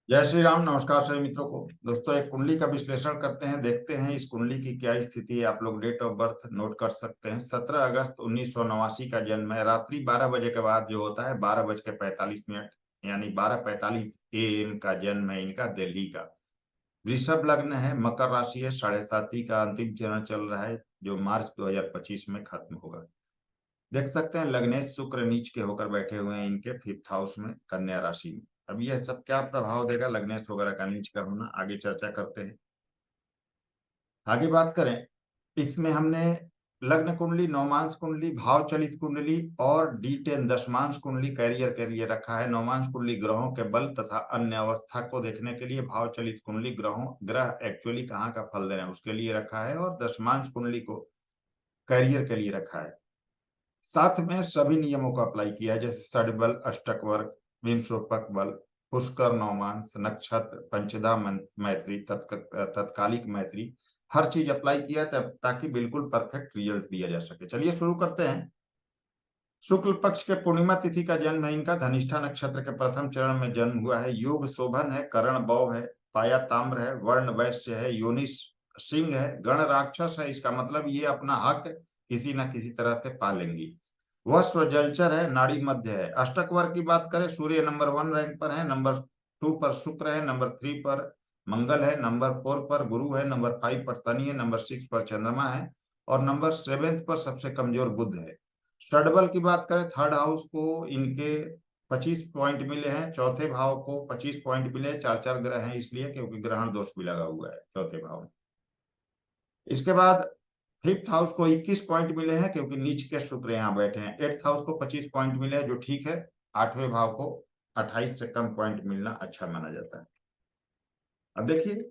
जय श्री राम। नमस्कार सभी मित्रों को। दोस्तों, एक कुंडली का विश्लेषण करते हैं, देखते हैं इस कुंडली की क्या स्थिति है। आप लोग डेट ऑफ बर्थ नोट कर सकते हैं। 17 अगस्त 1989 का जन्म है। रात्रि 12 बजे के बाद जो होता है 12:45 यानी 12:45 AM का जन्म है इनका, दिल्ली का। वृषभ लग्न है, मकर राशि है, 7.5 का अंतिम चरण चल रहा है जो मार्च 2025 में खत्म होगा। देख सकते हैं लग्नेश शुक्र नीच के होकर बैठे हुए हैं इनके 5th हाउस में, कन्या राशि में। अब यह सब क्या प्रभाव देगा लग्नेश वगैरह का नीच का होना, आगे चर्चा करते हैं। आगे बात करें, इसमें हमने लग्न कुंडली, नवमांश कुंडली, भाव चलित कुंडली और D10 दशमांश कुंडली कैरियर के लिए रखा है। नवमांश कुंडली ग्रहों के बल तथा अन्य अवस्था को देखने के लिए, भाव चलित कुंडली ग्रह एक्चुअली कहाँ का फल दे रहे हैं उसके लिए रखा है, और दशमांश कुंडली को कैरियर के लिए रखा है। साथ में सभी नियमों को अप्लाई किया है, जैसे षड्बल, अष्टक वर्ग, विंशोपक बल, पुष्कर, नवमांश, नक्षत्र, पंचदा मैत्री, तत्कालिक मैत्री, हर चीज अप्लाई किया ताकि बिल्कुल परफेक्ट रिजल्ट दिया जा सके। चलिए शुरू करते हैं। शुक्ल पक्ष के पूर्णिमा तिथि का जन्म है इनका। धनिष्ठा नक्षत्र के प्रथम चरण में जन्म हुआ है। योग शोभन है, करण बौ है, पाया ताम्र है, वर्ण वैश्य है, योनिस सिंह है, गण राक्षस है। इसका मतलब ये अपना हक किसी न किसी तरह से पा लेंगी। वह स्वजलचर है, नाड़ी मध्य है। अष्टक वर्ग की बात करें, सूर्य नंबर 1 रैंक पर है, नंबर 2 पर शुक्र है, नंबर 3 पर मंगल है, नंबर 4 पर गुरु है, नंबर 5 पर शनि है, नंबर 6 पर चंद्रमा है, और नंबर 7 पर सबसे कमजोर बुध है। षडबल की बात करें, 3rd हाउस को इनके 25 पॉइंट मिले हैं, चौथे भाव को 25 पॉइंट मिले। 4 4 ग्रह हैं इसलिए, क्योंकि ग्रहण दोष भी लगा हुआ है चौथे भाव में। इसके बाद 5th हाउस को 21 पॉइंट मिले हैं, क्योंकि नीच के शुक्र यहाँ बैठे हैं। 8th हाउस को 25 पॉइंट मिले हैं, जो ठीक है। 8वें भाव को 28 से कम पॉइंट मिलना अच्छा माना जाता है। अब देखिए,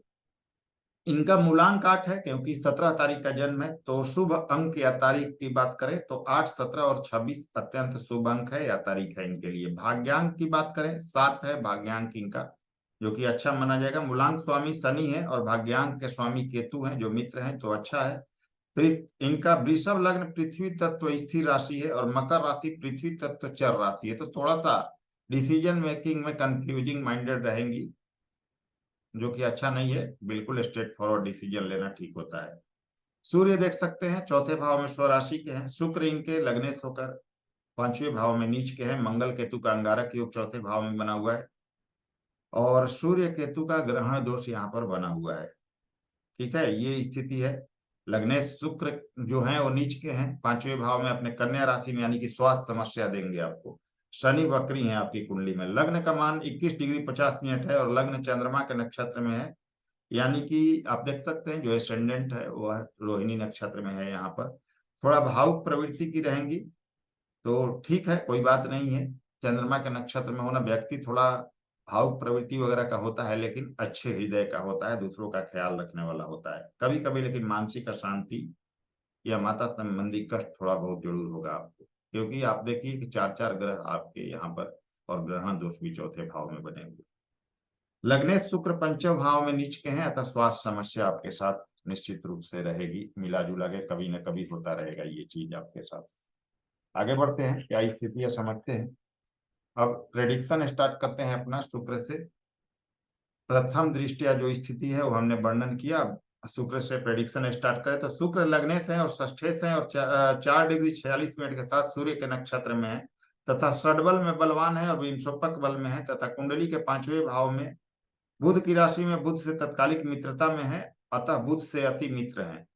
इनका मूलांक 8 है, क्योंकि 17 तारीख का जन्म है। तो शुभ अंक या तारीख की बात करें तो 8, 17 और 26 अत्यंत शुभ अंक है या तारीख है इनके लिए। भाग्यांक की बात करें, 7 है भाग्यांक इनका, जो कि अच्छा माना जाएगा। मूलांक स्वामी शनि है और भाग्यांक के स्वामी केतु हैं, जो मित्र हैं, तो अच्छा है। इनका वृषभ लग्न पृथ्वी तत्व स्थिर राशि है, और मकर राशि पृथ्वी तत्व चर राशि है। तो थोड़ा सा डिसीजन मेकिंग में कंफ्यूजिंग माइंडेड रहेंगी, जो कि अच्छा नहीं है। बिल्कुल स्ट्रेट फॉरवर्ड डिसीजन लेना ठीक होता है। सूर्य देख सकते हैं चौथे भाव में स्वराशि के हैं। शुक्र इनके लग्नेश होकर 5वें भाव में नीच के हैं। मंगल केतु का अंगारक योग चौथे भाव में बना हुआ है, और सूर्य केतु का ग्रहण दोष यहाँ पर बना हुआ है। ठीक है, ये स्थिति है। लग्नेश शुक्र जो है वो नीच के हैं 5वें भाव में, अपने कन्या राशि में, यानी कि स्वास्थ्य समस्या देंगे आपको। शनि वक्री है आपकी कुंडली में। लग्न का मान 21 डिग्री 50 मिनट है, और लग्न चंद्रमा के नक्षत्र में है, यानी कि आप देख सकते हैं जो एसेंडेंट है वह रोहिणी नक्षत्र में है। यहाँ पर थोड़ा भावुक प्रवृत्ति की रहेंगी, तो ठीक है, कोई बात नहीं है। चंद्रमा के नक्षत्र में होना, व्यक्ति थोड़ा भावुक प्रवृत्ति वगैरह का होता है, लेकिन अच्छे हृदय का होता है, दूसरों का ख्याल रखने वाला होता है। कभी कभी लेकिन मानसिक अशांति या माता संबंधी कष्ट थोड़ा बहुत जरूर होगा आपको, क्योंकि आप देखिए कि 4 4 ग्रह आपके यहाँ पर, और ग्रहण दोष भी चौथे भाव में बने हुए। लग्नेश शुक्र पंचम भाव में नीच के हैं, अतः स्वास्थ्य समस्या आपके साथ निश्चित रूप से रहेगी। मिला जुला के कभी न कभी होता रहेगा ये चीज आपके साथ। आगे बढ़ते हैं, क्या स्थिति है समझते हैं। अब प्रेडिक्शन स्टार्ट करते हैं अपना शुक्र से। प्रथम दृष्टिया जो स्थिति है वो हमने वर्णन किया। शुक्र से प्रेडिक्शन स्टार्ट करें तो शुक्र लग्नेश है और षष्ठेश है, और 4 डिग्री 46 मिनट के साथ सूर्य के नक्षत्र में है, तथा षडबल में बलवान है और विंशोपक बल में है, तथा कुंडली के 5वें भाव में बुध की राशि में, बुध से तत्कालिक मित्रता में है, अतः बुध से अति मित्र हैं।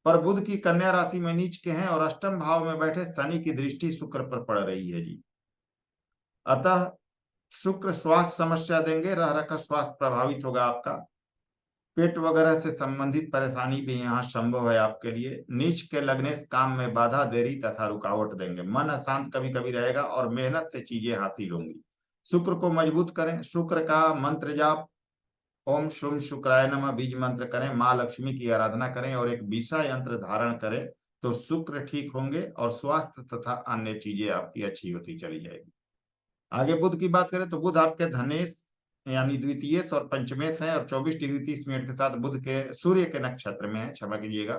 पर बुध की कन्या राशि में नीच के हैं, और अष्टम भाव में बैठे शनि की दृष्टि शुक्र पर पड़ रही है जी। अतः शुक्र स्वास्थ्य समस्या देंगे, रह रखकर स्वास्थ्य प्रभावित होगा आपका। पेट वगैरह से संबंधित परेशानी भी यहाँ संभव है आपके लिए। नीच के लग्नेश काम में बाधा, देरी तथा रुकावट देंगे। मन अशांत कभी कभी रहेगा, और मेहनत से चीजें हासिल होंगी। शुक्र को मजबूत करें। शुक्र का मंत्र जाप ओम शुम शुक्राय नमः बीज मंत्र करें, माँ लक्ष्मी की आराधना करें, और एक बीसा यंत्र धारण करें, तो शुक्र ठीक होंगे और स्वास्थ्य तथा अन्य चीजें आपकी अच्छी होती चली जाएगी। आगे बुध की बात करें तो बुध आपके धनेश यानी द्वितीय और पंचमेश है, और 24 डिग्री 30 मिनट के साथ बुध के सूर्य के नक्षत्र में है, क्षमा कीजिएगा।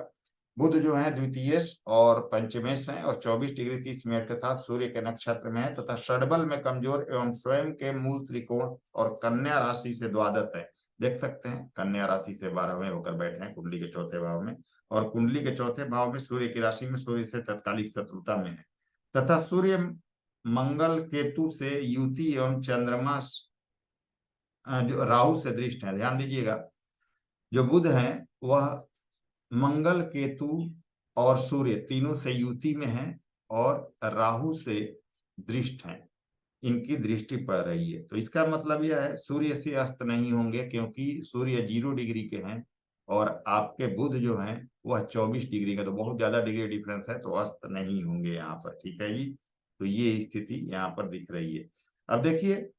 बुध जो है द्वितीयेश और पंचमेश है और 24 डिग्री 30 मिनट के साथ सूर्य के नक्षत्र में है तथा षडबल में कमजोर एवं स्वयं के मूल त्रिकोण और कन्या राशि से द्वादश है। देख सकते हैं कन्या राशि से 12वें होकर बैठे हैं कुंडली के चौथे भाव में, और कुंडली के चौथे भाव में सूर्य की राशि में सूर्य से तत्कालिक शत्रुता में है तथा सूर्य मंगल केतु से युति एवं चंद्रमा जो राहु से दृष्ट है। ध्यान दीजिएगा, जो बुध है वह मंगल केतु और सूर्य तीनों से युति में है और राहु से दृष्ट है, इनकी दृष्टि पड़ रही है। तो इसका मतलब यह है सूर्य से अस्त नहीं होंगे क्योंकि सूर्य 0 डिग्री के हैं और आपके बुध जो हैं वह 24 डिग्री का, तो बहुत ज्यादा डिग्री डिफरेंस है, तो अस्त नहीं होंगे यहाँ पर। ठीक है जी, तो ये स्थिति यहाँ पर दिख रही है। अब देखिए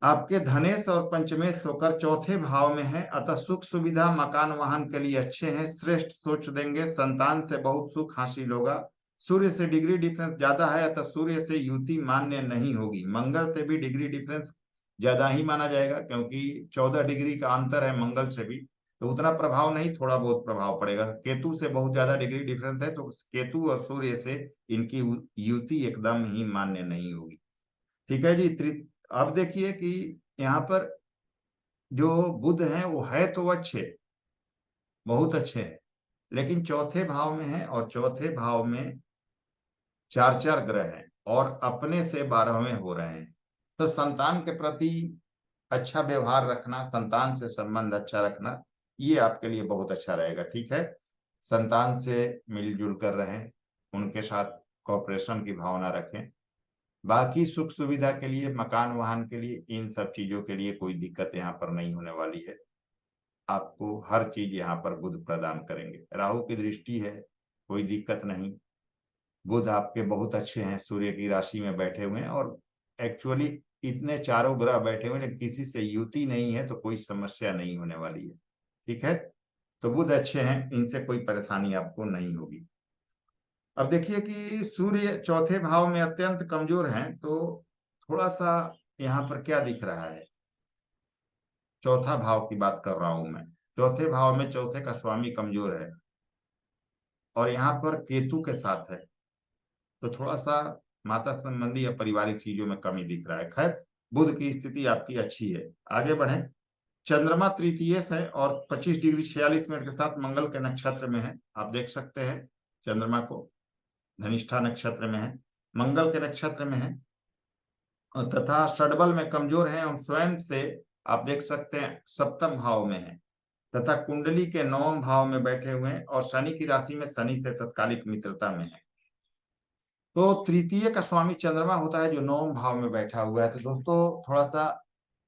आपके धनेश और पंचमेश होकर चौथे भाव में है, अतः सुख सुविधा मकान वाहन के लिए अच्छे हैं, श्रेष्ठ सोच देंगे, संतान से बहुत सुख हासिल होगा। सूर्य से डिग्री डिफरेंस ज्यादा है अतः सूर्य से युति मान्य नहीं होगी। मंगल से भी डिग्री डिफरेंस ज्यादा ही माना जाएगा क्योंकि 14 डिग्री का अंतर है मंगल से भी, तो उतना प्रभाव नहीं, थोड़ा बहुत प्रभाव पड़ेगा। केतु से बहुत ज्यादा डिग्री डिफरेंस है तो केतु और सूर्य से इनकी युति एकदम ही मान्य नहीं होगी। ठीक है जी। अब देखिए कि यहाँ पर जो बुध है वो है तो अच्छे, बहुत अच्छे हैं, लेकिन चौथे भाव में है और चौथे भाव में 4 ग्रह हैं और अपने से 12वें हो रहे हैं। तो संतान के प्रति अच्छा व्यवहार रखना, संतान से संबंध अच्छा रखना, ये आपके लिए बहुत अच्छा रहेगा। ठीक है, संतान से मिलजुल कर रहें, उनके साथ कॉपरेशन की भावना रखें। बाकी सुख सुविधा के लिए, मकान वाहन के लिए, इन सब चीजों के लिए कोई दिक्कत यहाँ पर नहीं होने वाली है। आपको हर चीज यहाँ पर बुध प्रदान करेंगे। राहु की दृष्टि है, कोई दिक्कत नहीं। बुध आपके बहुत अच्छे हैं, सूर्य की राशि में बैठे हुए हैं और एक्चुअली इतने चारों ग्रह बैठे हुए हैं लेकिन किसी से युति नहीं है, तो कोई समस्या नहीं होने वाली है। ठीक है, तो बुध अच्छे हैं, इनसे कोई परेशानी आपको नहीं होगी। अब देखिए कि सूर्य चौथे भाव में अत्यंत कमजोर हैं, तो थोड़ा सा यहाँ पर क्या दिख रहा है, चौथा भाव की बात कर रहा हूं मैं। चौथे भाव में चौथे का स्वामी कमजोर है और यहाँ पर केतु के साथ है, तो थोड़ा सा माता संबंधी या पारिवारिक चीजों में कमी दिख रहा है। खैर, बुध की स्थिति आपकी अच्छी है। आगे बढ़े, चंद्रमा तृतीय है और 25 डिग्री 46 मिनट के साथ मंगल के नक्षत्र में है। आप देख सकते हैं चंद्रमा को, धनिष्ठा नक्षत्र में है, मंगल के नक्षत्र में है तथा षडबल में कमजोर है और स्वयं से आप देख सकते हैं सप्तम भाव में है तथा कुंडली के 9वें भाव में बैठे हुए हैं और शनि की राशि में शनि से तत्कालिक मित्रता में है। तो तृतीय का स्वामी चंद्रमा होता है जो 9वें भाव में बैठा हुआ है। तो दोस्तों थोड़ा सा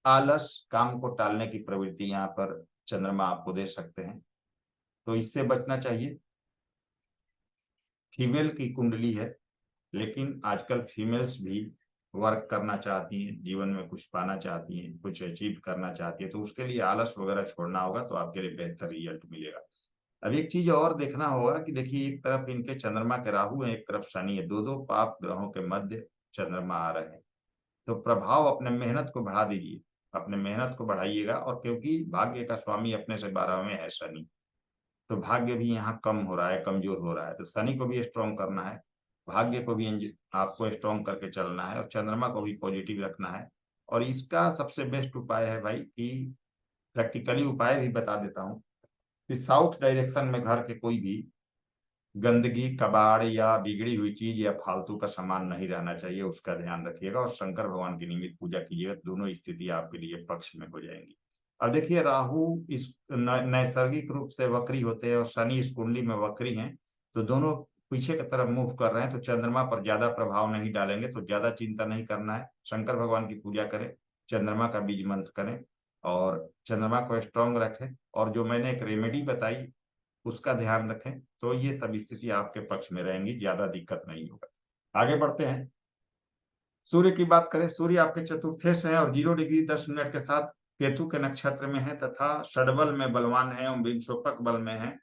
आलस, काम को टालने की प्रवृत्ति यहाँ पर चंद्रमा आपको दे सकते हैं, तो इससे बचना चाहिए। फीमेल की कुंडली है, लेकिन आजकल फीमेल्स भी वर्क करना चाहती हैं, जीवन में कुछ पाना चाहती हैं, कुछ अचीव करना चाहती है, तो उसके लिए आलस वगैरह छोड़ना होगा, तो आपके लिए बेहतर रिजल्ट मिलेगा। अब एक चीज और देखना होगा कि देखिए एक तरफ इनके चंद्रमा के राहु है, एक तरफ शनि है, दो दो पाप ग्रहों के मध्य चंद्रमा आ रहे हैं। तो प्रभाव अपने मेहनत को बढ़ा दीजिए, अपने मेहनत को बढ़ाइएगा, और क्योंकि भाग्य का स्वामी अपने से 12वें है शनि, तो भाग्य भी यहाँ कम हो रहा है, कमजोर हो रहा है, तो शनि को भी स्ट्रॉन्ग करना है, भाग्य को भी आपको स्ट्रॉन्ग करके चलना है और चंद्रमा को भी पॉजिटिव रखना है। और इसका सबसे बेस्ट उपाय है भाई कि प्रैक्टिकली उपाय भी बता देता हूँ कि साउथ डायरेक्शन में घर के कोई भी गंदगी, कबाड़ या बिगड़ी हुई चीज या फालतू का सामान नहीं रहना चाहिए, उसका ध्यान रखिएगा और शंकर भगवान की नियमित पूजा कीजिएगा, दोनों स्थिति आपके लिए पक्ष में हो जाएंगी। अब देखिए राहु इस नैसर्गिक रूप से वक्री होते हैं और शनि इस कुंडली में वक्री हैं, तो दोनों पीछे की तरफ मूव कर रहे हैं, तो चंद्रमा पर ज्यादा प्रभाव नहीं डालेंगे, तो ज्यादा चिंता नहीं करना है। शंकर भगवान की पूजा करें, चंद्रमा का बीज मंत्र करें और चंद्रमा को स्ट्रॉन्ग रखें, और जो मैंने एक रेमेडी बताई उसका ध्यान रखें, तो ये सब स्थिति आपके पक्ष में रहेंगी, ज्यादा दिक्कत नहीं होगा। आगे बढ़ते हैं, सूर्य की बात करें। सूर्य आपके चतुर्थेश है और 0 डिग्री 10 मिनट के साथ केतु के नक्षत्र में है तथा षडबल में बलवान है और विंशोपक बल में है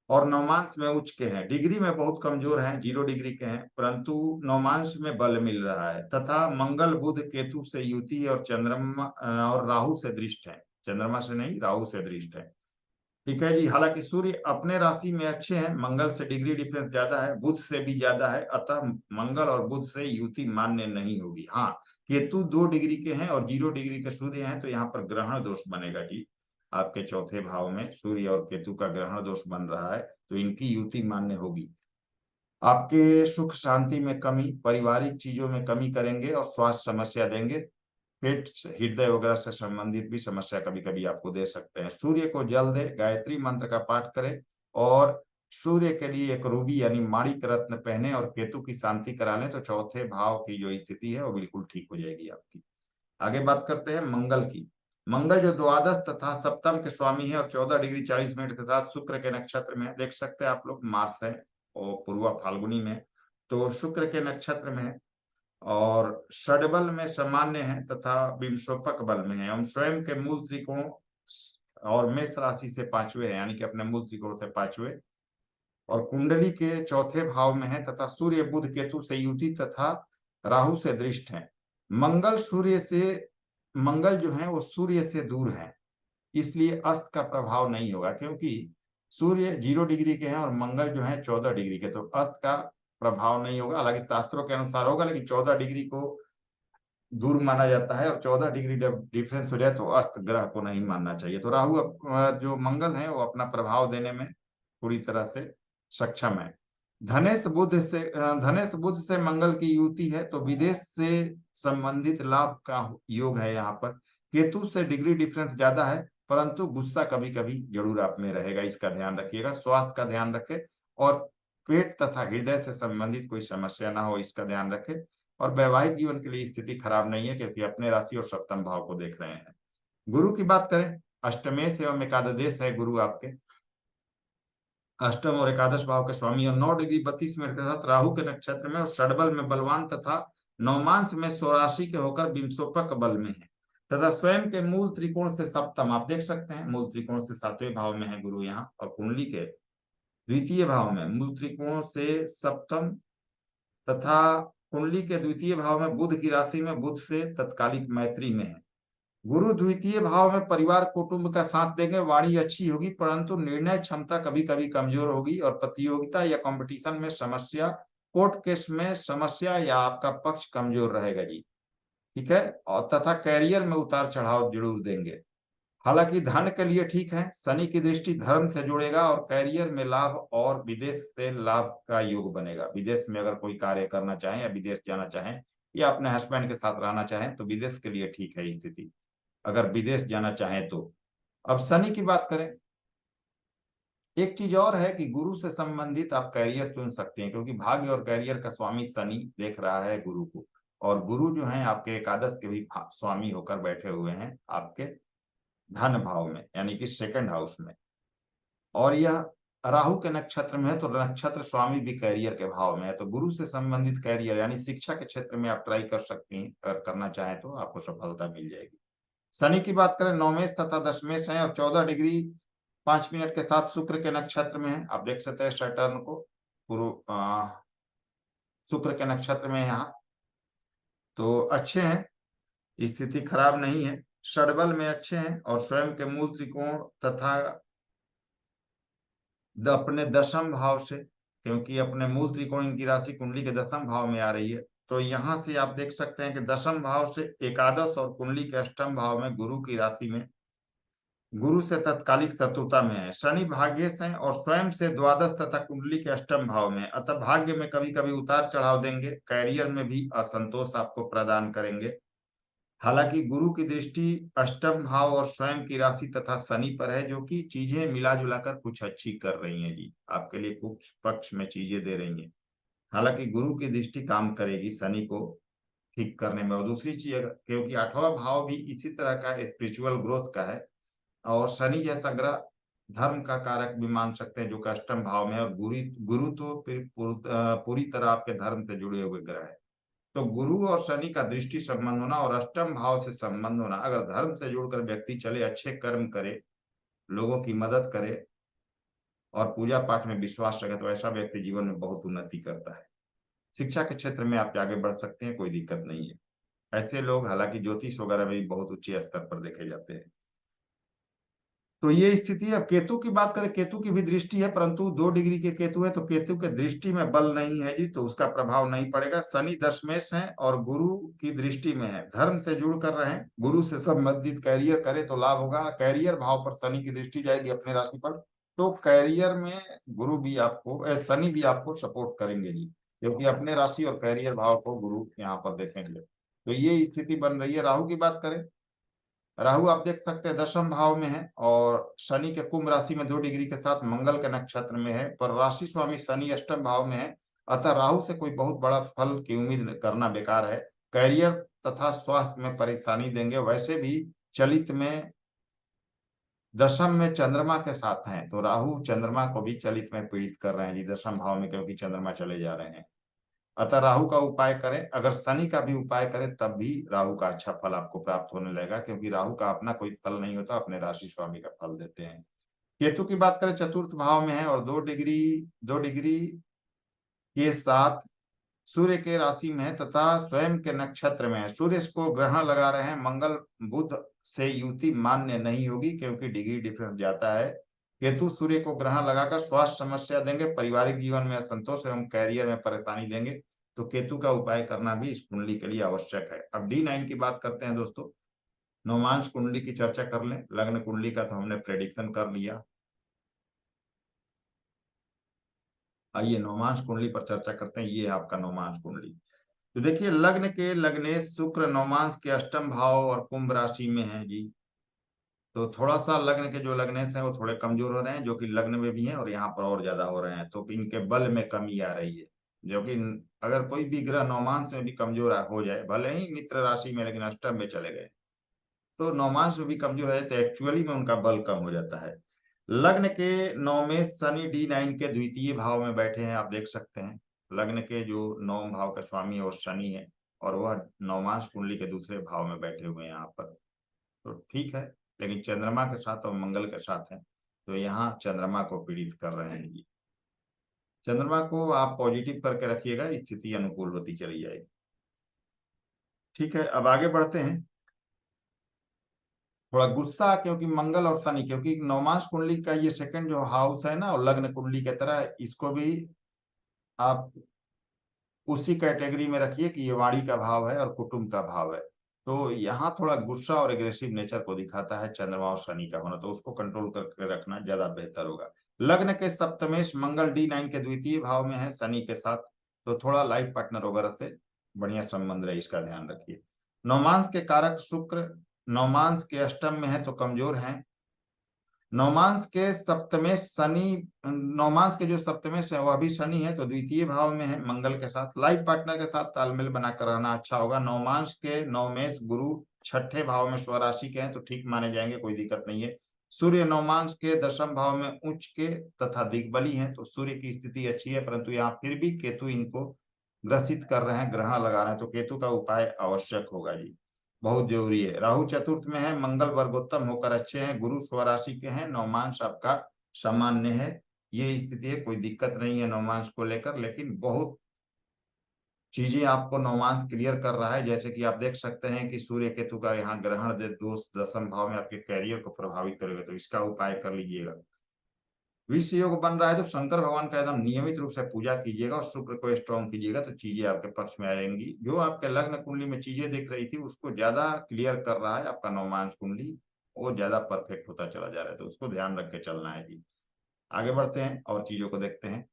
और नवमांश में उच्च के हैं। डिग्री में बहुत कमजोर हैं, 0 डिग्री के हैं, परंतु नवमांश में बल मिल रहा है तथा मंगल बुध केतु से युति और चंद्रमा और राहु से दृष्ट है, चंद्रमा से नहीं राहु से दृष्ट है ठीक है जी। हालांकि सूर्य अपने राशि में अच्छे हैं, मंगल से डिग्री डिफरेंस ज्यादा है, बुध से भी ज्यादा है, अतः मंगल और बुध से युति मान्य नहीं होगी। हाँ, केतु 2 डिग्री के हैं और 0 डिग्री के सूर्य हैं, तो यहाँ पर ग्रहण दोष बनेगा जी। आपके चौथे भाव में सूर्य और केतु का ग्रहण दोष बन रहा है, तो इनकी युति मान्य होगी। आपके सुख शांति में कमी, पारिवारिक चीजों में कमी करेंगे और स्वास्थ्य समस्या देंगे। पेट हृदय वगैरह से संबंधित भी समस्या कभी कभी आपको दे सकते हैं। सूर्य को जल दे, गायत्री मंत्र का पाठ करें और सूर्य के लिए एक रूबी यानी माणिक रत्न पहने और केतु की शांति करा लें, तो चौथे भाव की जो स्थिति है वो बिल्कुल ठीक हो जाएगी आपकी। आगे बात करते हैं मंगल की। मंगल जो द्वादश तथा सप्तम के स्वामी है और 14 डिग्री 40 मिनट के साथ शुक्र के नक्षत्र में है। देख सकते हैं आप लोग, मार्स है और पूर्वा फाल्गुनी में, तो शुक्र के नक्षत्र में है और षडबल में सामान्य है तथा विंशोपक बल में है। हम स्वयं के मूल त्रिकोण और मेष राशि से 5वें है, यानी कि अपने मूल त्रिकोण से 5वें, और कुंडली के चौथे भाव में है तथा सूर्य बुध केतु से युति तथा राहु से दृष्ट है। मंगल जो है वो सूर्य से दूर है, इसलिए अस्त का प्रभाव नहीं होगा, क्योंकि सूर्य 0 डिग्री के हैं और मंगल जो है 14 डिग्री के, तो अस्त का प्रभाव नहीं होगा। हालांकि शास्त्रों के अनुसार होगा, लेकिन 14 डिग्री को दूर माना जाता है और 14 डिग्री जब डिफरेंस हो जाए तो अस्त ग्रह को नहीं मानना चाहिए। तो राहु जो मंगल है वो अपना प्रभाव देने में पूरी तरह से सक्षम है। धनेश बुध से मंगल की युति है, तो विदेश से संबंधित लाभ का योग है। यहाँ पर केतु से डिग्री डिफरेंस ज्यादा है, परंतु गुस्सा कभी कभी जरूर आप में रहेगा, इसका ध्यान रखिएगा। स्वास्थ्य का ध्यान रखें और पेट तथा हृदय से संबंधित कोई समस्या ना हो, इसका ध्यान रखें। और वैवाहिक जीवन के लिए स्थिति खराब नहीं है, क्योंकि अपने राशि और सप्तम भाव को देख रहे हैं। गुरु की बात करें, अष्टमेश एवं एकादश है गुरु आपके, अष्टम और एकादश भाव के स्वामी, और 9 डिग्री 32 मिनट के साथ राहु के नक्षत्र में और षडबल में बलवान तथा नौमांश में स्वराशि के होकर विंशोपक बल में है तथा स्वयं के मूल त्रिकोण से सप्तम, आप देख सकते हैं मूल त्रिकोण से 7वें भाव में है गुरु यहाँ, और कुंडली के द्वितीय भाव में मूल त्रिकोण से सप्तम तथा कुंडली के द्वितीय भाव में बुध की राशि में बुध से तत्कालिक मैत्री में है। गुरु द्वितीय भाव में परिवार कुटुंब का साथ देंगे, वाणी अच्छी होगी, परंतु निर्णय क्षमता कभी कभी कमजोर होगी और प्रतियोगिता या कंपटीशन में समस्या, कोर्ट केस में समस्या या आपका पक्ष कमजोर रहेगा जी। ठीक है, और तथा कैरियर में उतार चढ़ाव जरूर देंगे। हालांकि धन के लिए ठीक है, शनि की दृष्टि धर्म से जुड़ेगा और कैरियर में लाभ और विदेश से लाभ का योग बनेगा। विदेश में अगर कोई कार्य करना चाहे या विदेश जाना चाहें या अपने हस्बैंड के साथ रहना चाहें तो विदेश के लिए ठीक है स्थिति, अगर विदेश जाना चाहें तो। अब शनि की बात करें, एक चीज और है कि गुरु से संबंधित आप कैरियर चुन सकते हैं, क्योंकि भाग्य और कैरियर का स्वामी शनि देख रहा है गुरु को, और गुरु जो है आपके एकादश के भी स्वामी होकर बैठे हुए हैं आपके धन भाव में, यानी कि सेकंड हाउस में, और यह राहु के नक्षत्र में है, तो नक्षत्र स्वामी भी कैरियर के भाव में है। तो गुरु से संबंधित कैरियर यानी शिक्षा के क्षेत्र में आप ट्राई कर सकती हैं, अगर करना चाहें तो आपको सफलता मिल जाएगी। शनि की बात करें, नौमेश तथा दशमेश है और 14 डिग्री 5 मिनट के साथ शुक्र के नक्षत्र में है। आप देख सकते हैं सैटर्न को पूर्व शुक्र के नक्षत्र में यहाँ, तो अच्छे हैं, स्थिति खराब नहीं है, षडबल में अच्छे हैं और स्वयं के मूल त्रिकोण तथा अपने दशम भाव से, क्योंकि अपने मूल त्रिकोण इनकी राशि कुंडली के दशम भाव में आ रही है, तो यहां से आप देख सकते हैं कि दशम भाव से एकादश और कुंडली के अष्टम भाव में गुरु की राशि में गुरु से तत्कालिक शत्रुता में है। शनि भाग्य से और स्वयं से द्वादश तथा कुंडली के अष्टम भाव में, अतः भाग्य में कभी कभी उतार चढ़ाव देंगे, कैरियर में भी असंतोष आपको प्रदान करेंगे। हालांकि गुरु की दृष्टि अष्टम भाव और स्वयं की राशि तथा शनि पर है, जो कि चीजें मिला जुलाकर कुछ अच्छी कर रही हैं जी, आपके लिए कुछ पक्ष में चीजें दे रही हैं। हालांकि गुरु की दृष्टि काम करेगी शनि को ठीक करने में। और दूसरी चीज, क्योंकि 8वां भाव भी इसी तरह का स्पिरिचुअल ग्रोथ का है और शनि जैसा ग्रह धर्म का कारक भी मान सकते हैं, जो कि अष्टम भाव में है, और गुरु तो पूरी तरह आपके धर्म से जुड़े हुए ग्रह है। तो गुरु और शनि का दृष्टि संबंध होना और अष्टम भाव से संबंध होना, अगर धर्म से जुड़कर व्यक्ति चले, अच्छे कर्म करे, लोगों की मदद करे और पूजा पाठ में विश्वास रखे, तो ऐसा व्यक्ति जीवन में बहुत उन्नति करता है। शिक्षा के क्षेत्र में आप आगे बढ़ सकते हैं, कोई दिक्कत नहीं है। ऐसे लोग हालांकि ज्योतिष वगैरह में भी बहुत उच्च स्तर पर देखे जाते हैं। तो ये स्थिति है। अब केतु की बात करें, केतु की भी दृष्टि है, परंतु 2 डिग्री के केतु है, तो केतु के दृष्टि में बल नहीं है जी, तो उसका प्रभाव नहीं पड़ेगा। शनि दशमेश है और गुरु की दृष्टि में है, धर्म से जुड़ कर रहे हैं, गुरु से संबंधित कैरियर करे तो लाभ होगा। कैरियर भाव पर शनि की दृष्टि जाएगी अपनी राशि पर, तो कैरियर में गुरु भी आपको शनि भी आपको सपोर्ट करेंगे जी, क्योंकि अपने राशि और कैरियर भाव को गुरु यहाँ पर देखेंगे। तो ये स्थिति बन रही है। राहु की बात करें, राहु आप देख सकते हैं 10वें भाव में है और शनि के कुंभ राशि में 2 डिग्री के साथ मंगल के नक्षत्र में है, पर राशि स्वामी शनि 8वें भाव में है। अतः राहु से कोई बहुत बड़ा फल की उम्मीद करना बेकार है। कैरियर तथा स्वास्थ्य में परेशानी देंगे। वैसे भी चलित में 10वें में चंद्रमा के साथ हैं, तो राहु चंद्रमा को भी चलित में पीड़ित कर रहे हैं जी 10वें भाव में, क्योंकि चंद्रमा चले जा रहे हैं। अतः राहु का उपाय करें। अगर शनि का भी उपाय करें तब भी राहु का अच्छा फल आपको प्राप्त होने लगेगा, क्योंकि राहु का अपना कोई फल नहीं होता, अपने राशि स्वामी का फल देते हैं। केतु की बात करें, 4th भाव में है और 2 डिग्री के साथ सूर्य के राशि में है तथा स्वयं के नक्षत्र में है। सूर्य को ग्रहण लगा रहे हैं। मंगल बुध से युति मान्य नहीं होगी, क्योंकि डिग्री डिफरेंस जाता है। केतु सूर्य को ग्रहण लगाकर स्वास्थ्य समस्या देंगे, पारिवारिक जीवन में असंतोष एवं कैरियर में परेशानी देंगे, तो केतु का उपाय करना भी इस कुंडली के लिए आवश्यक है। अब D9 की बात करते हैं दोस्तों। नवमांश कुंडली की चर्चा कर लें। लग्न कुंडली का तो हमने प्रेडिक्शन कर लिया। आइए नवमांश कुंडली पर चर्चा करते हैं। ये है आपका नवमांश कुंडली। तो देखिए, लग्न के लग्नेश शुक्र नवमांश के 8वें भाव और कुंभ राशि में है जी, तो थोड़ा सा लग्न के जो लग्नेश हैं वो थोड़े कमजोर हो रहे हैं, जो कि लग्न में भी हैं और यहाँ पर और ज्यादा हो रहे हैं, तो इनके बल में कमी आ रही है। जो कि अगर कोई भी ग्रह नवमांश में भी कमजोर हो जाए, भले ही मित्र राशि में, लेकिन अष्टम में चले गए, तो नवमांश में भी कमजोर है, तो एक्चुअली में उनका बल कम हो जाता है। लग्न के नवमेश शनि D9 के द्वितीय भाव में बैठे हैं, आप देख सकते हैं। लग्न के जो 9वें भाव का स्वामी और शनि है, और वह नवमांश कुंडली के दूसरे भाव में बैठे हुए हैं यहाँ पर, तो ठीक है। लेकिन चंद्रमा के साथ और मंगल के साथ है, तो यहाँ चंद्रमा को पीड़ित कर रहे हैं जी। चंद्रमा को आप पॉजिटिव करके रखिएगा, स्थिति अनुकूल होती चली जाएगी। ठीक है, अब आगे बढ़ते हैं। थोड़ा गुस्सा, क्योंकि मंगल और शनि, क्योंकि नवमांश कुंडली का ये सेकंड जो हाउस है ना, और लग्न कुंडली की तरह इसको भी आप उसी कैटेगरी में रखिए कि ये वाणी का भाव है और कुटुंब का भाव है। तो यहाँ थोड़ा गुस्सा और एग्रेसिव नेचर को दिखाता है चंद्रमा और शनि का होना, तो उसको कंट्रोल करके रखना ज्यादा बेहतर होगा। लग्न के सप्तमेश मंगल D9 के द्वितीय भाव में है शनि के साथ, तो थोड़ा लाइफ पार्टनर वगैरह से बढ़िया संबंध रहे, इसका ध्यान रखिए। नवमांश के कारक शुक्र नवमांश के अष्टम में है, तो कमजोर हैं। नवमांश के सप्तमेश शनि, नवमांश के जो सप्तमेश है वह भी शनि है, तो द्वितीय भाव में है मंगल के साथ। लाइफ पार्टनर के साथ तालमेल बनाकर रहना अच्छा होगा। नवमांश के नवमेश गुरु 6ठे भाव में स्वराशि के हैं, तो ठीक माने जाएंगे, कोई दिक्कत नहीं है। सूर्य नवमांश के 10वें भाव में उच्च के तथा दिग्बली है, तो सूर्य की स्थिति अच्छी है, परंतु यहाँ फिर भी केतु इनको ग्रसित कर रहे हैं, ग्रहण लगा रहे हैं, तो केतु का उपाय आवश्यक होगा जी, बहुत जरूरी है। राहु चतुर्थ में है, मंगल वर्गोत्तम होकर अच्छे हैं, गुरु स्वराशि के हैं, नवमांश आपका सामान्य है। ये स्थिति है, कोई दिक्कत नहीं है नवमांश को लेकर, लेकिन बहुत चीजें आपको नवमांश क्लियर कर रहा है। जैसे कि आप देख सकते हैं कि सूर्य केतु का यहाँ ग्रहण दे दोष 10वें भाव में आपके कैरियर को प्रभावित करेगा, तो इसका उपाय कर लीजिएगा। विश्व योग बन रहा है, तो शंकर भगवान का एकदम नियमित रूप से पूजा कीजिएगा और शुक्र को स्ट्रॉन्ग कीजिएगा, तो चीजें आपके पक्ष में आएंगी। जो आपके लग्न कुंडली में चीजें दिख रही थी उसको ज्यादा क्लियर कर रहा है आपका नवमांश कुंडली, वो ज्यादा परफेक्ट होता चला जा रहा है, तो उसको ध्यान रख के चलना है जी। आगे बढ़ते हैं और चीजों को देखते हैं।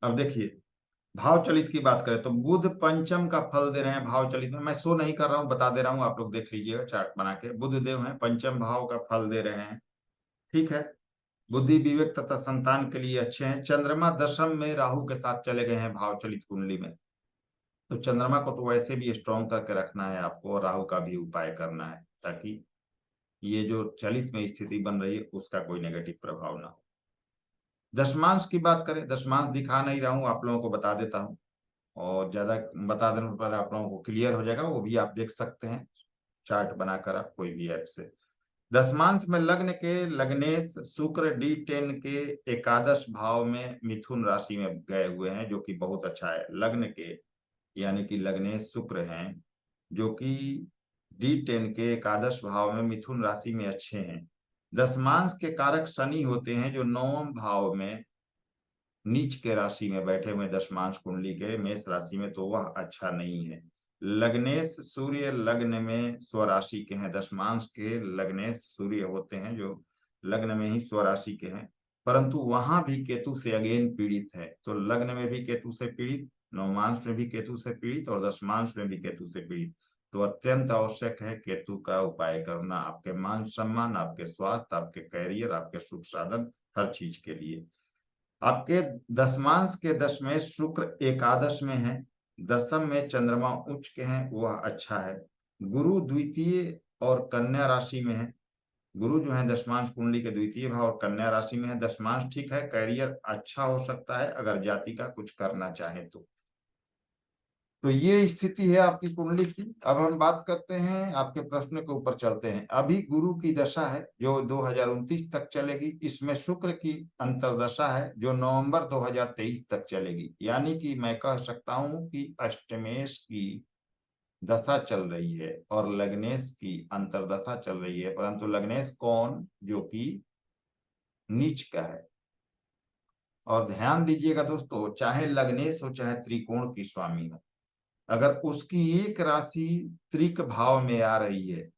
अब देखिए, भाव चलित की बात करें तो बुध पंचम का फल दे रहे हैं भाव चलित में। मैं शो नहीं कर रहा हूं, बता दे रहा हूं, आप लोग देख लीजिएगा चार्ट बना के। बुध देव हैं, पंचम भाव का फल दे रहे हैं, ठीक है। बुद्धि विवेक तथा संतान के लिए अच्छे हैं। चंद्रमा 10वें में राहु के साथ चले गए हैं भाव चलित कुंडली में, तो चंद्रमा को तो वैसे भी स्ट्रॉन्ग करके रखना है आपको, और राहु का भी उपाय करना है, ताकि ये जो चलित में स्थिति बन रही है उसका कोई नेगेटिव प्रभाव ना हो। दशमांश की बात करें, दशमांश दिखा नहीं रहा हूं, आप लोगों को बता देता हूं, और ज्यादा बता देने पर आप लोगों को क्लियर हो जाएगा, वो भी आप देख सकते हैं चार्ट बनाकर आप कोई भी ऐप से। दशमांश में लग्न के लग्नेश शुक्र D10 के एकादश भाव में मिथुन राशि में गए हुए हैं, जो कि बहुत अच्छा है। लग्न के यानी कि लग्नेश शुक्र हैं, जो कि D10 के एकादश भाव में मिथुन राशि में अच्छे हैं। दशमांश के कारक शनि होते हैं, जो नौम भाव में नीच के राशि में बैठे हुए दशमांश कुंडली के मेष राशि में, तो वह अच्छा नहीं है। लग्नेश सूर्य लग्न में स्वराशि के हैं, दशमांश के लग्नेश सूर्य होते हैं जो लग्न में ही स्वराशि के हैं, परंतु वहां भी केतु से अगेन पीड़ित है। तो लग्न में भी केतु से पीड़ित, नवमांश में भी केतु से पीड़ित और दशमांश में भी केतु से पीड़ित। तो अत्यंत आवश्यक है केतु का उपाय करना, आपके मान सम्मान, आपके स्वास्थ्य, आपके कैरियर, आपके सुख साधन, हर चीज के लिए। आपके दशमांश के दशमेश शुक्र एकादश में है, दशम में चंद्रमा उच्च के हैं, वह अच्छा है। गुरु द्वितीय और कन्या राशि में है। गुरु जो है दशमांश कुंडली के द्वितीय भाव और कन्या राशि में है। दशमांश ठीक है, कैरियर अच्छा हो सकता है अगर जाति का कुछ करना चाहे तो ये स्थिति है आपकी कुंडली की। अब हम बात करते हैं आपके प्रश्न के ऊपर चलते हैं। अभी गुरु की दशा है जो 2029 तक चलेगी। इसमें शुक्र की अंतर्दशा है जो नवंबर 2023 तक चलेगी। यानी कि मैं कह सकता हूं कि अष्टमेश की दशा चल रही है और लग्नेश की अंतर्दशा चल रही है, परंतु लग्नेश कौन, जो कि नीच का है। और ध्यान दीजिएगा दोस्तों, चाहे लग्नेश हो चाहे त्रिकोण की स्वामी हो, अगर उसकी एक राशि त्रिक भाव में आ रही है,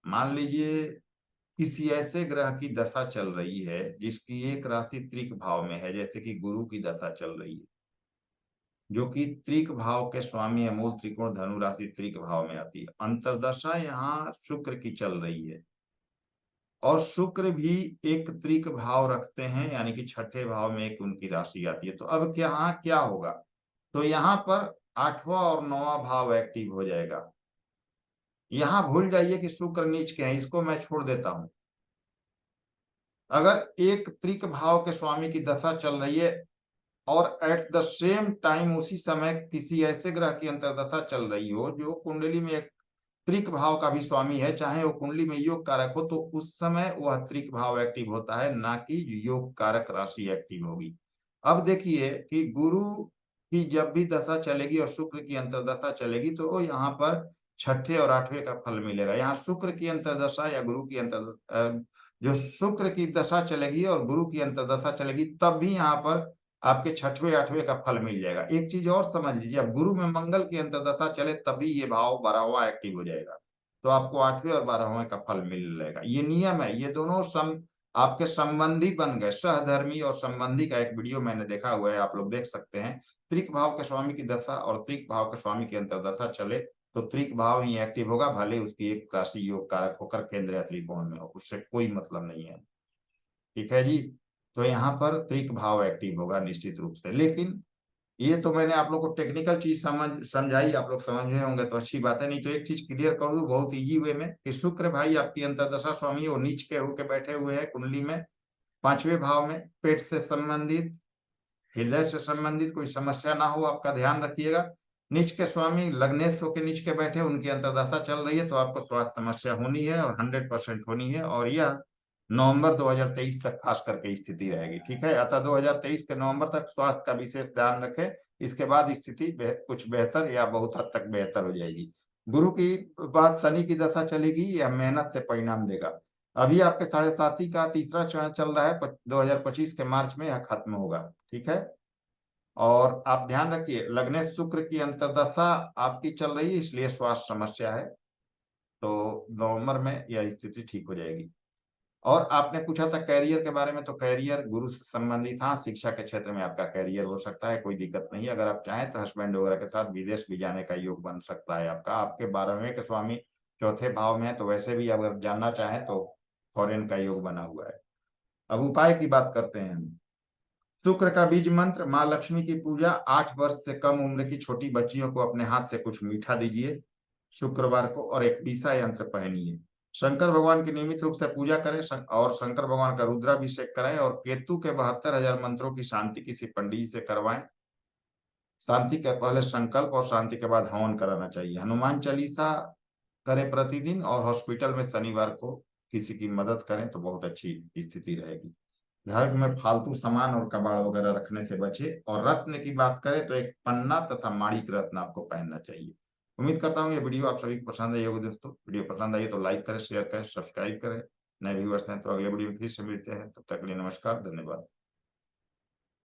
मान लीजिए किसी ऐसे ग्रह की दशा चल रही है जिसकी एक राशि त्रिक भाव में है, जैसे कि गुरु की दशा चल रही है जो कि त्रिक भाव के स्वामी है, मूल त्रिकोण धनु राशि त्रिक भाव में आती है। अंतर्दशा यहाँ शुक्र की चल रही है और शुक्र भी एक त्रिक भाव रखते हैं, यानी कि छठे भाव में एक उनकी राशि आती है। तो अब यहाँ क्या होगा, तो यहाँ पर आठवां और नौवां भाव एक्टिव हो जाएगा। यहां भूल जाइए कि शुक्र नीच के हैं, इसको मैं छोड़ देता हूं। अगर एक त्रिक भाव के स्वामी की दशा चल रही है और एट द सेम टाइम उसी समय किसी ऐसे ग्रह की अंतर्दशा चल रही हो जो कुंडली में एक त्रिक भाव का भी स्वामी है, चाहे वो कुंडली में योग कारक हो, तो उस समय वह त्रिक भाव एक्टिव होता है, ना कि योग कारक राशि एक्टिव होगी। अब देखिए कि गुरु की जब भी दशा चलेगी और शुक्र की अंतर्दशा चलेगी तो यहाँ पर छठे और आठवें का फल मिलेगा। यहाँ शुक्र की अंतर्दशा या गुरु की अंतर्दशा, जो शुक्र की दशा चलेगी और गुरु की अंतर्दशा चलेगी, तब भी यहाँ पर आपके छठवें आठवें का फल मिल जाएगा। एक चीज और समझ लीजिए, अब गुरु में मंगल की अंतर्दशा चले तभी ये भाव 12वां एक्टिव हो जाएगा, तो आपको आठवें और 12वें का फल मिल जाएगा। ये नियम है, ये दोनों आपके संबंधी बन गए, सहधर्मी और संबंधी का एक वीडियो मैंने देखा हुआ है, आप लोग देख सकते हैं। त्रिक भाव के स्वामी की दशा और त्रिक भाव के स्वामी की अंतर्दशा चले तो त्रिक भाव ही एक्टिव होगा, भले उसकी एक राशि योग कारक होकर केंद्र या त्रिकोण में हो, उससे कोई मतलब नहीं है। ठीक है जी। तो यहाँ पर त्रिक भाव एक्टिव होगा निश्चित रूप से। लेकिन ये तो मैंने आप लोग को टेक्निकल चीज समझाई, आप लोग समझ रहे होंगे तो अच्छी बात है। नहीं तो एक चीज क्लियर कर दूं बहुत इजी वे में कि शुक्र भाई आपकी अंतर्दशा स्वामी और नीच के होके बैठे हुए हैं कुंडली में पांचवें भाव में। पेट से संबंधित, हृदय से संबंधित कोई समस्या ना हो, आपका ध्यान रखिएगा। नीच के स्वामी लग्नेश होकर नीच के बैठे, उनकी अंतर्दशा चल रही है तो आपको स्वास्थ्य समस्या होनी है और 100% होनी है, और यह नवंबर 2023 तक खास करके स्थिति रहेगी। ठीक है, अतः 2023 के नवंबर तक स्वास्थ्य का विशेष ध्यान रखें। इसके बाद स्थिति कुछ बेहतर या बहुत हद तक बेहतर हो जाएगी। गुरु की बाद शनि की दशा चलेगी, यह मेहनत से परिणाम देगा। अभी आपके 7.5 का तीसरा चरण चल रहा है, 2025 के मार्च में यह खत्म होगा। ठीक है, और आप ध्यान रखिए लग्नेश शुक्र की अंतर्दशा आपकी चल रही है, इसलिए स्वास्थ्य समस्या है, तो नवंबर में यह स्थिति ठीक हो जाएगी। और आपने पूछा था कैरियर के बारे में, तो कैरियर गुरु से संबंधित, हाँ शिक्षा के क्षेत्र में आपका कैरियर हो सकता है, कोई दिक्कत नहीं है। अगर आप चाहें तो हस्बैंड वगैरह के साथ विदेश भी जाने का योग बन सकता है आपका। आपके 12वें के स्वामी चौथे भाव में है, तो वैसे भी अगर जानना चाहें तो फॉरेन का योग बना हुआ है। अब उपाय की बात करते हैं हम। शुक्र का बीज मंत्र, माँ लक्ष्मी की पूजा, 8 वर्ष से कम उम्र की छोटी बच्चियों को अपने हाथ से कुछ मीठा दीजिए शुक्रवार को, और एक बीसा यंत्र पहनिए। शंकर भगवान की नियमित रूप से पूजा करें और शंकर भगवान का रुद्राभिषेक कराएं, और केतु के 72,000 मंत्रों की शांति किसी पंडित जी से करवाएं। शांति के पहले संकल्प और शांति के बाद हवन कराना चाहिए। हनुमान चालीसा करें प्रतिदिन, और हॉस्पिटल में शनिवार को किसी की मदद करें तो बहुत अच्छी स्थिति रहेगी। घर में फालतू सामान और कबाड़ वगैरह रखने से बचे। और रत्न की बात करें तो एक पन्ना तथा माणिक रत्न आपको पहनना चाहिए। उम्मीद करता हूँ ये वीडियो आप सभी को पसंद आई होगी दोस्तों। वीडियो पसंद आई तो लाइक करें, शेयर करें, सब्सक्राइब करें। नए व्यूअर्स हैं तो अगले वीडियो में फिर से मिलते हैं। तब तक के लिए नमस्कार, धन्यवाद।